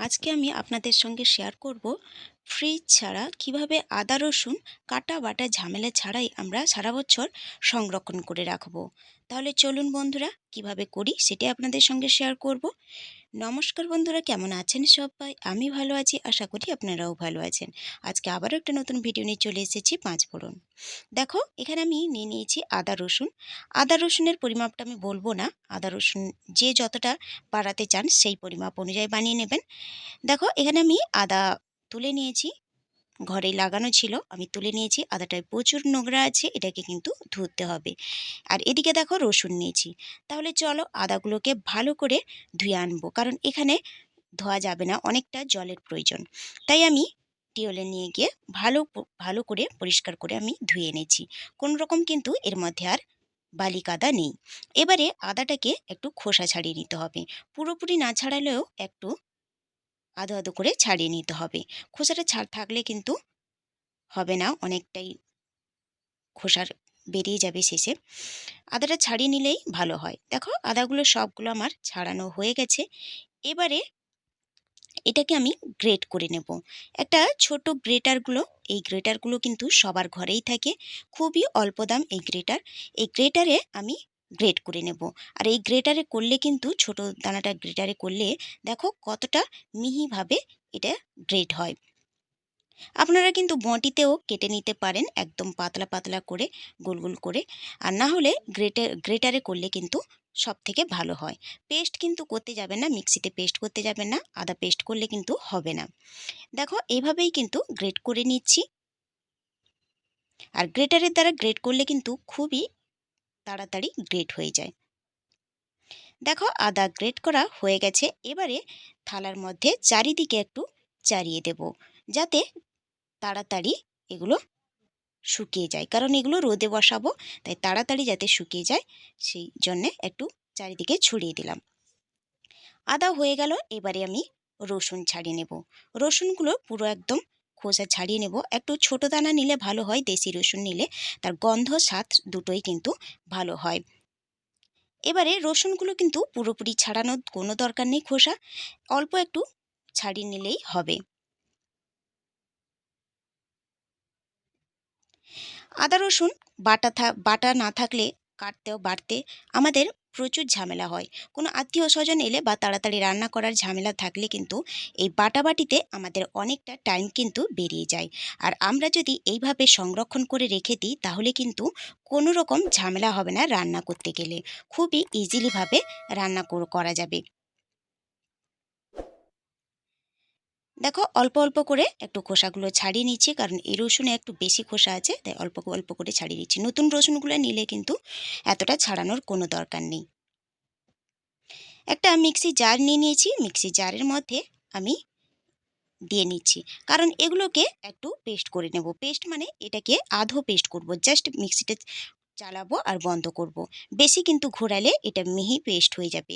আজকে আমি আপনাদের সঙ্গে শেয়ার করব ফ্রিজ ছাড়া কিভাবে আদা রসুন কাটা বাটা ঝামেলা ছাড়াই আমরা সারা বছর সংরক্ষণ করে রাখবো। তাহলে চলুন বন্ধুরা, কিভাবে করি সেটা আপনাদের সঙ্গে শেয়ার করব। নমস্কার বন্ধুরা, কেমন আছেন সবাই? আমি ভালো আছি, আশা করি আপনারাও ভালো আছেন। আজকে আবারও একটা নতুন ভিডিও নিয়ে চলে এসেছি, পাঁচ ফোড়ন। দেখো, এখানে আমি নিয়ে নিয়েছি আদা রসুন। আদা রসুনের পরিমাপটা আমি বলবো না, আদা রসুন যে যতটা বাড়াতে চান সেই পরিমাপ অনুযায়ী বানিয়ে নেবেন। দেখো, এখানে আমি আদা তুলে নিয়েছি, ঘরে লাগানো ছিল, আমি তুলে নিয়েছি। আদাটায় প্রচুর নোংরা আছে, এটাকে কিন্তু ধুতে হবে। আর এদিকে দেখো রসুন নিয়েছি। তাহলে চলো আদাগুলোকে ভালো করে ধুয়ে আনবো, কারণ এখানে ধোয়া যাবে না, অনেকটা জলের প্রয়োজন। তাই আমি টিওলে নিয়ে গিয়ে ভালো করে পরিষ্কার করে আমি ধুয়ে এনেছি। কোনো রকম কিন্তু এর মধ্যে আর বালি কাদা নেই। এবারে আদাটাকে একটু খোসা ছাড়িয়ে নিতে হবে। পুরোপুরি না ছাড়ালেও একটু আধো আধো করে ছাড়িয়ে নিতে হবে। খোসাটা থাকলে কিন্তু হবে না, অনেকটাই খোসার বেরিয়ে যাবে শেষে। আদাটা ছাড়িয়ে নিলেই ভালো হয়। দেখো, আদাগুলো সবগুলো আমার ছাড়ানো হয়ে গেছে। এবারে এটাকে আমি গ্রেট করে নেব। একটা ছোট গ্রেটারগুলো, এই গ্রেটারগুলো কিন্তু সবার ঘরেই থাকে, খুবই অল্প দাম এই গ্রেটার। এই গ্রেটারে আমি গ্রেট করে নেব। আর এই গ্রেটারে করলে কিন্তু ছোট দানাটা গ্রেটারে করলে দেখো কতটা মিহিভাবে এটা গ্রেট হয়। আপনারা কিন্তু বঁটিতেও কেটে নিতে পারেন, একদম পাতলা পাতলা করে, গোল গোল করে। আর না হলে গ্রেটারে করলে কিন্তু সব থেকে ভালো হয়। পেস্ট কিন্তু করতে যাবেন না, মিক্সিতে পেস্ট করতে যাবেন না, আদা পেস্ট করলে কিন্তু হবে না। দেখো, এইভাবেই কিন্তু গ্রেট করে নিচ্ছি। আর গ্রেটারের দ্বারা গ্রেট করলে কিন্তু খুবই তাড়াতাড়ি গ্রেট হয়ে যায়। দেখো, আদা গ্রেট করা হয়ে গেছে। এবারে থালার মধ্যে চারিদিকে একটু চারিয়ে দেব, যাতে তাড়াতাড়ি এগুলো শুকিয়ে যায়, কারণ এগুলো রোদে বসাবো, তাই তাড়াতাড়ি যাতে শুকিয়ে যায় সেই জন্যে একটু চারিদিকে ছড়িয়ে দিলাম। আদা হয়ে গেল। এবারে আমি রসুন ছাড়িয়ে নেব। রসুনগুলো পুরো একদম খোসা ছাড়িয়ে নেব। একটু ছোট দানা নিলে ভালো হয়, দেশি রসুন নিলে তার গন্ধ স্বাদ দুটোই কিন্তু ভালো হয়। এবারে রসুনগুলো কিন্তু পুরোপুরি ছাড়ানোর কোনো দরকার নেই, খোসা অল্প একটু ছাড়িয়ে নিলেই হবে। আদা রসুন বাটা না থাকলে কাটতেও বাড়তে আমাদের প্রচুর ঝামেলা হয়। কোনো আত্মীয় স্বজন এলে বা তাড়াতাড়ি রান্না করার ঝামেলা থাকলে কিন্তু এই বাটাবাটিতে আমাদের অনেকটা টাইম কিন্তু বেরিয়ে যায়। আর আমরা যদি এইভাবে সংরক্ষণ করে রেখে দিই তাহলে কিন্তু কোনো রকম ঝামেলা হবে না, রান্না করতে গেলে খুবই ইজিলিভাবে রান্না করা যাবে। দেখো, অল্প অল্প করে একটু খোসাগুলো ছাড়িয়ে নিচ্ছি, কারণ এই রসুনে একটু বেশি খোসা আছে, তাই অল্প অল্প করে ছাড়িয়ে নিচ্ছি। নতুন রসুনগুলো নিলে কিন্তু এতটা ছাড়ানোর কোনো দরকার নেই। একটা মিক্সি জার নিয়ে নিয়েছি, মিক্সি জারের মধ্যে আমি দিয়ে নিচ্ছি, কারণ এগুলোকে একটু পেস্ট করে নেব। পেস্ট মানে এটাকে আধো পেস্ট করব, জাস্ট মিক্সিতে চালাবো আর বন্ধ করব। বেশি কিন্তু ঘোরালে এটা মিহি পেস্ট হয়ে যাবে।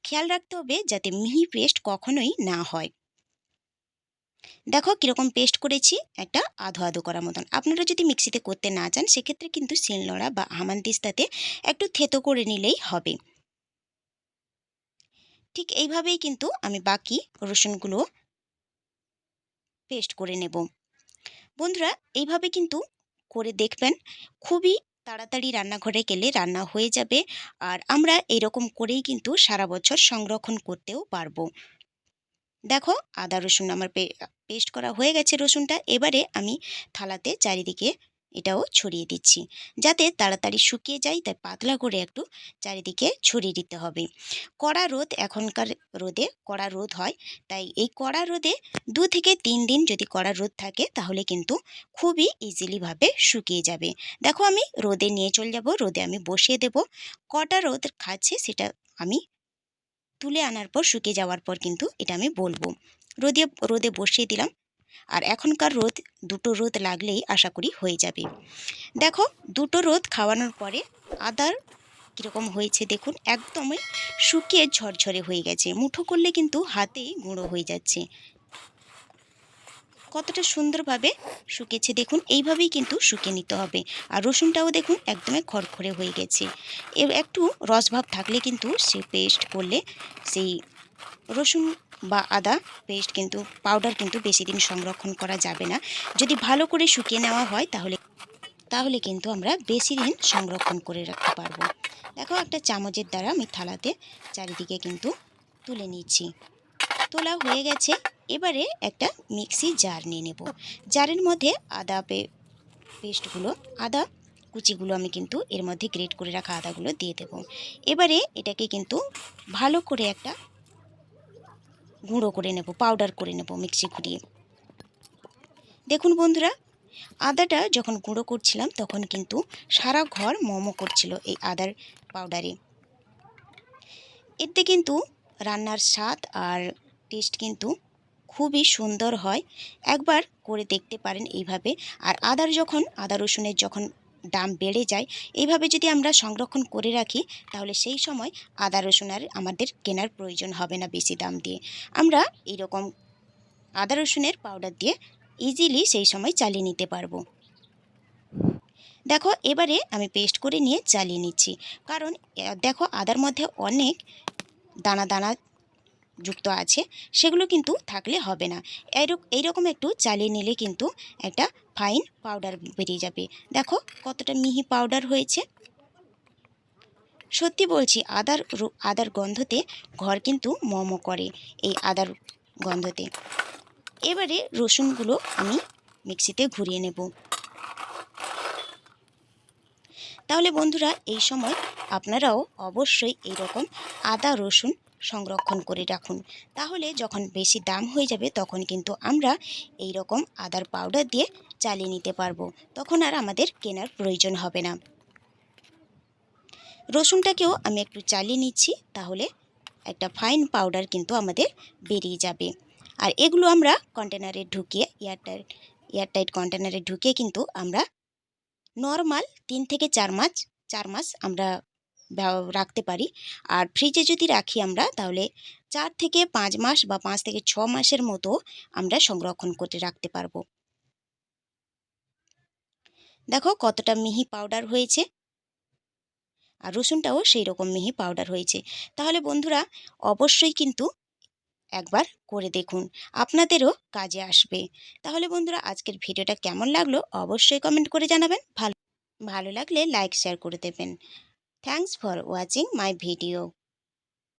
খেয়াল রাখতে হবে যাতে মিহি পেস্ট কখনোই না হয়। দেখো কীরকম পেস্ট করেছি, একটা আধো আধো করার মতন। আপনারা যদি মিক্সিতে করতে না চান সেক্ষেত্রে কিন্তু শিলনোড়া বা হামানদিস্তাতে একটু থেতো করে নিলেই হবে। ঠিক এইভাবেই কিন্তু আমি বাকি রসুনগুলো পেস্ট করে নেব। বন্ধুরা, এইভাবে কিন্তু করে দেখবেন, খুবই তাড়াতাড়ি রান্নাঘরে গেলে রান্না হয়ে যাবে। আর আমরা এরকম করেই কিন্তু সারা বছর সংরক্ষণ করতেও পারবো। দেখো, আদা রসুন আমার পেস্ট করা হয়ে গেছে রসুনটা। এবারে আমি থালাতে চারিদিকে এটাও ছড়িয়ে দিচ্ছি, যাতে তাড়াতাড়ি শুকিয়ে যায়, তাই পাতলা করে একটু চারিদিকে ছড়িয়ে দিতে হবে। কড়া রোদ, এখনকার রোদে কড়া রোদ হয়, তাই এই কড়া রোদে 2 থেকে 3 দিন যদি কড়া রোদ থাকে তাহলে কিন্তু খুবই ইজিলিভাবে শুকিয়ে যাবে। দেখো, আমি রোদে নিয়ে চলে যাব, রোদে আমি বসিয়ে দেব। কটা রোদ খাচ্ছে সেটা আমি তুলে আনার পর, শুকিয়ে যাওয়ার পর কিন্তু এটা আমি বলবো। রোদে বসিয়ে দিলাম। আর এখনকার রোদ 2টো রোদ লাগলেই আশা করি হয়ে যাবে। দেখো, 2টো রোদ খাওয়ানোর পরে আদার কীরকম হয়েছে দেখুন, একদমই শুকিয়ে ঝরঝরে হয়ে গেছে। মুঠো করলে কিন্তু হাতেই গুঁড়ো হয়ে যাচ্ছে। কতটা সুন্দরভাবে শুকিয়েছে দেখুন, এইভাবেই কিন্তু শুকিয়ে নিতে হবে। আর রসুনটাও দেখুন একদমই খড়খড়ে হয়ে গেছে। একটু রসভাব থাকলে কিন্তু সে পেস্ট করলে সেই রসুন বা আদা পেস্ট কিন্তু পাউডার কিন্তু বেশি দিন সংরক্ষণ করা যাবে না। যদি ভালো করে শুকিয়ে নেওয়া হয় তাহলে কিন্তু আমরা বেশি দিন সংরক্ষণ করে রাখতে পারবো। দেখো একটা চামচের দ্বারা আমি থালাতে চারিদিকে কিন্তু তুলে নিচ্ছি। তোলা হয়ে গেছে। এবারে একটা মিক্সি জার নিয়ে নেব। জারের মধ্যে আদা কুচিগুলো আমি কিন্তু এর মধ্যে গ্রেট করে রাখা আদাগুলো দিয়ে দেব। এবারে এটাকে কিন্তু ভালো করে একটা গুঁড়ো করে নেব, পাউডার করে নেব মিক্সি ঘুরিয়ে। দেখুন বন্ধুরা, আদাটা যখন গুঁড়ো করছিলাম তখন কিন্তু সারা ঘর মোমো করছিল এই আদার পাউডারে। এতে কিন্তু রান্নার স্বাদ আর টেস্ট কিন্তু খুবই সুন্দর হয়। একবার করে দেখতে পারেন এইভাবে। আর আদা রসুনের যখন দাম বেড়ে যায়, এইভাবে যদি আমরা সংরক্ষণ করে রাখি তাহলে সেই সময় আদা রসুন আর আমাদের কেনার প্রয়োজন হবে না বেশি দাম দিয়ে। আমরা এইরকম আদা রসুনের পাউডার দিয়ে ইজিলি সেই সময় চালিয়ে নিতে পারবো। দেখো এবারে আমি পেস্ট করে নিয়ে চালিয়ে নিচ্ছি। কারণ দেখো আদার মধ্যে অনেক দানা দানা যুক্ত আছে, সেগুলো কিন্তু থাকলে হবে না। এইরকম একটু চালিয়ে নিলে কিন্তু একটা ফাইন পাউডার বেরিয়ে যাবে। দেখো কতটা মিহি পাউডার হয়েছে। সত্যি বলছি, আদার গন্ধতে ঘর কিন্তু মমো করে এই আদার গন্ধতে। এবারে রসুনগুলো আমি মিক্সিতে ঘুরিয়ে নেব। তাহলে বন্ধুরা এই সময় আপনারাও অবশ্যই এইরকম আদা রসুন সংরক্ষণ করে রাখুন। তাহলে যখন বেশি দাম হয়ে যাবে তখন কিন্তু আমরা এই রকম আদার পাউডার দিয়ে চালিয়ে নিতে পারবো। তখন আর আমাদের কেনার প্রয়োজন হবে না। রসুনটাকেও আমি একটু চালিয়ে নিচ্ছি, তাহলে একটা ফাইন পাউডার কিন্তু আমাদের বেরিয়ে যাবে। আর এগুলো আমরা কন্টেনারে ঢুকিয়ে এয়ারটাইট কন্টেনারে ঢুকিয়ে কিন্তু আমরা নর্মাল 3 থেকে 4 মাস আমরা রাখতে পারি। আর ফ্রিজে যদি রাখি আমরা তাহলে 4 থেকে 5 মাস বা 5 থেকে 6 মাসের মতো আমরা সংরক্ষণ করে রাখতে পারবো। দেখো কতটা মিহি পাউডার হয়েছে। আর রসুনটাও সেই রকম মিহি পাউডার হয়েছে। তাহলে বন্ধুরা অবশ্যই কিন্তু একবার করে দেখুন, আপনাদেরও কাজে আসবে। তাহলে বন্ধুরা আজকের ভিডিওটা কেমন লাগলো অবশ্যই কমেন্ট করে জানাবেন। ভালো লাগলে লাইক শেয়ার করে দেবেন। Thanks for watching my video.